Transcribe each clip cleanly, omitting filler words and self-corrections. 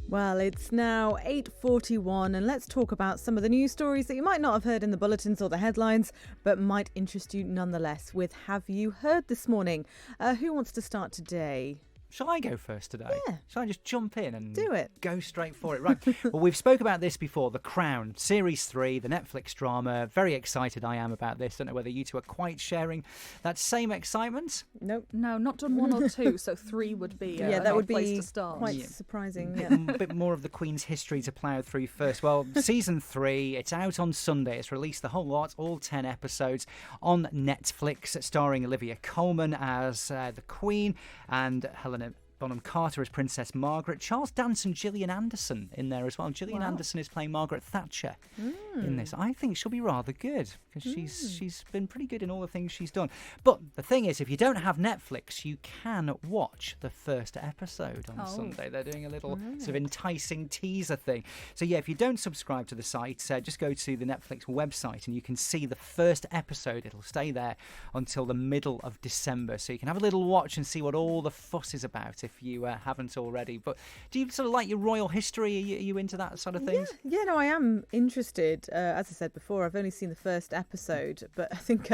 Well, it's now 8:41 and let's talk about some of the news stories that you might not have heard in the bulletins or the headlines, but might interest you nonetheless with Have You Heard This Morning? Who wants to start today? Shall I go first today? Yeah. Shall I just jump in and do it? Go straight for it. Right. Well, we've spoke about this before. The Crown, Series 3, the Netflix drama. Very excited I am about this. Don't know whether you two are quite sharing that same excitement. Nope. No, not done 1 or 2, so 3 would be a that would place be to start. quite surprising. A bit more of the Queen's history to plough through first. Well, Season 3, it's out on Sunday. It's released the whole lot, all 10 episodes on Netflix, starring Olivia Colman as the Queen and Helena Bonham Carter as Princess Margaret. Charles Dance and Gillian Anderson in there as well. Gillian Anderson is playing Margaret Thatcher in this. I think she'll be rather good because she's been pretty good in all the things she's done. But the thing is, if you don't have Netflix, you can watch the first episode on Sunday. They're doing a little sort of enticing teaser thing. So yeah, if you don't subscribe to the site, just go to the Netflix website and you can see the first episode. It'll stay there until the middle of December. So you can have a little watch and see what all the fuss is about if you haven't already. But do you sort of like your royal history? Are you into that sort of things? Yeah, no, I am interested. As I said before, I've only seen the first episode, but I think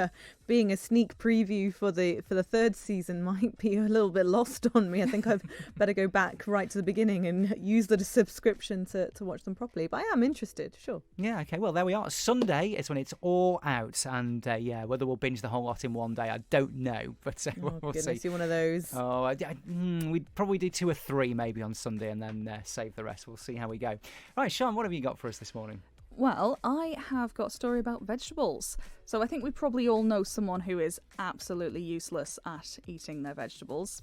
being a sneak preview for the third season might be a little bit lost on me. I think I've better go back right to the beginning and use the subscription to watch them properly. But I am interested, sure. Yeah, okay, well, there we are. Sunday is when it's all out, and whether we'll binge the whole lot in one day, I don't know, but we'll see. You're one of those. Oh, we'd probably do 2 or 3 maybe on Sunday and then save the rest. We'll see how we go. Right, Sian, what have you got for us this morning? Well, I have got a story about vegetables. So I think we probably all know someone who is absolutely useless at eating their vegetables.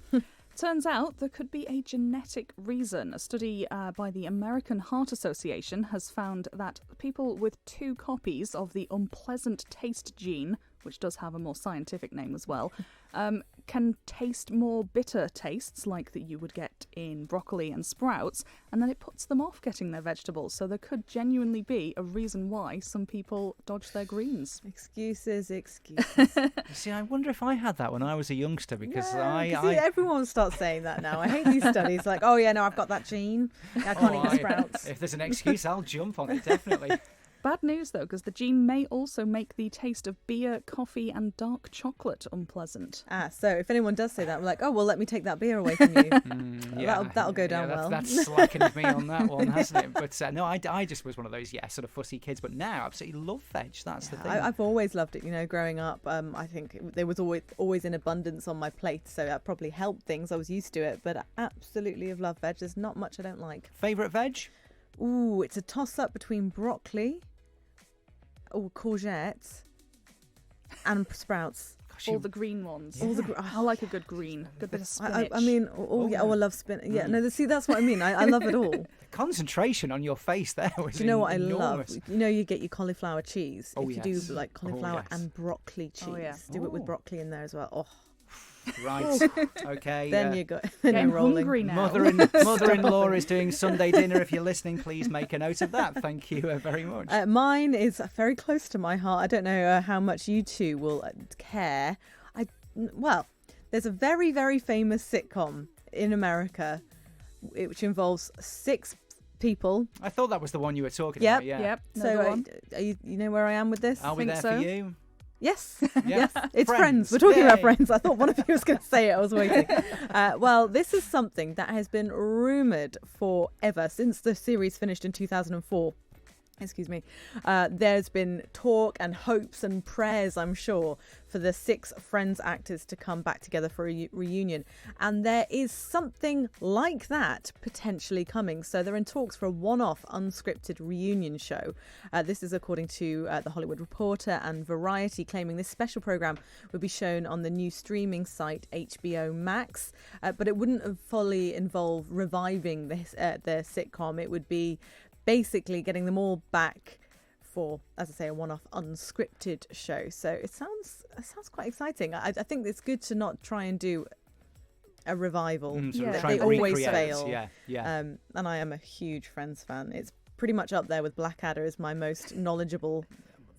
Turns out there could be a genetic reason. A study by the American Heart Association has found that people with 2 copies of the unpleasant taste gene, which does have a more scientific name as well, can taste more bitter tastes like that you would get in broccoli and sprouts, and then it puts them off getting their vegetables. So there could genuinely be a reason why some people dodge their greens. Excuses. See, I wonder if I had that when I was a youngster, because everyone starts saying that now. I hate these studies like, oh yeah, no, I've got that gene. I can't eat the sprouts. If there's an excuse, I'll jump on it, definitely. Bad news, though, because the gene may also make the taste of beer, coffee and dark chocolate unpleasant. So if anyone does say that, I'm like, oh, well, let me take that beer away from you. That'll go down well. That's slackened me on that one, hasn't it? But no, I just was one of those, sort of fussy kids. But now I absolutely love veg. That's the thing. I've always loved it, growing up. I think there was always in abundance on my plate, so that probably helped things. I was used to it, but I absolutely have loved veg. There's not much I don't like. Favourite veg? Ooh, it's a toss-up between broccoli, courgette, and sprouts. All the green ones. Yeah. I like a good green. Good bit of spinach. I love spinach. Yeah, no, see, that's what I mean. I love it all. The concentration on your face there was Do you know what enormous. I love? You get your cauliflower cheese. Oh, if you do like cauliflower and broccoli cheese, do it with broccoli in there as well. Oh. Right, okay. Then you got. Then you're hungry now. Mother-in-law is doing Sunday dinner. If you're listening, please make a note of that. Thank you very much. Mine is very close to my heart. I don't know how much you two will care. There's a very, very famous sitcom in America, which involves 6 people. I thought that was the one you were talking about. Yeah. Yep. So you know where I am with this? I'll be there for you. Yes, yes, it's Friends. We're talking about Friends. I thought one of you was going to say it. I was waiting. Well, this is something that has been rumoured forever, since the series finished in 2004. Excuse me. There's been talk and hopes and prayers, I'm sure, for the 6 Friends actors to come back together for a reunion. And there is something like that potentially coming. So they're in talks for a one-off unscripted reunion show. This is according to The Hollywood Reporter and Variety, claiming this special programme would be shown on the new streaming site HBO Max. But it wouldn't fully involve reviving the sitcom. It would be basically getting them all back for, as I say, a one-off unscripted show. So it sounds quite exciting. I think it's good to not try and do a revival. They always fail. Yeah. And I am a huge Friends fan. It's pretty much up there with Blackadder as my most knowledgeable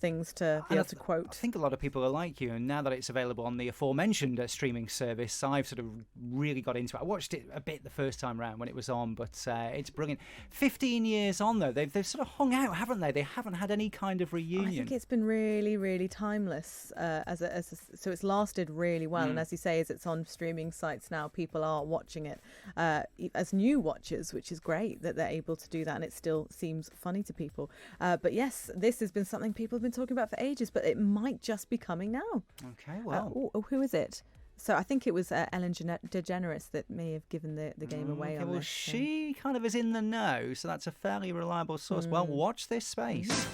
things to be able to quote. I think a lot of people are like you, and now that it's available on the aforementioned streaming service, I've sort of really got into it. I watched it a bit the first time round when it was on, but it's brilliant. 15 years on, though, they've sort of hung out, haven't they? They haven't had any kind of reunion. I think it's been really, really timeless, so it's lasted really well. And as you say, as it's on streaming sites now, people are watching it as new watchers, which is great that they're able to do that, and it still seems funny to people. But yes, this has been something people have been talking about for ages, but it might just be coming now. Okay, well. Who is it? So I think it was Ellen DeGeneres that may have given the game away on this. She kind of is in the know, so that's a fairly reliable source. Well, watch this space.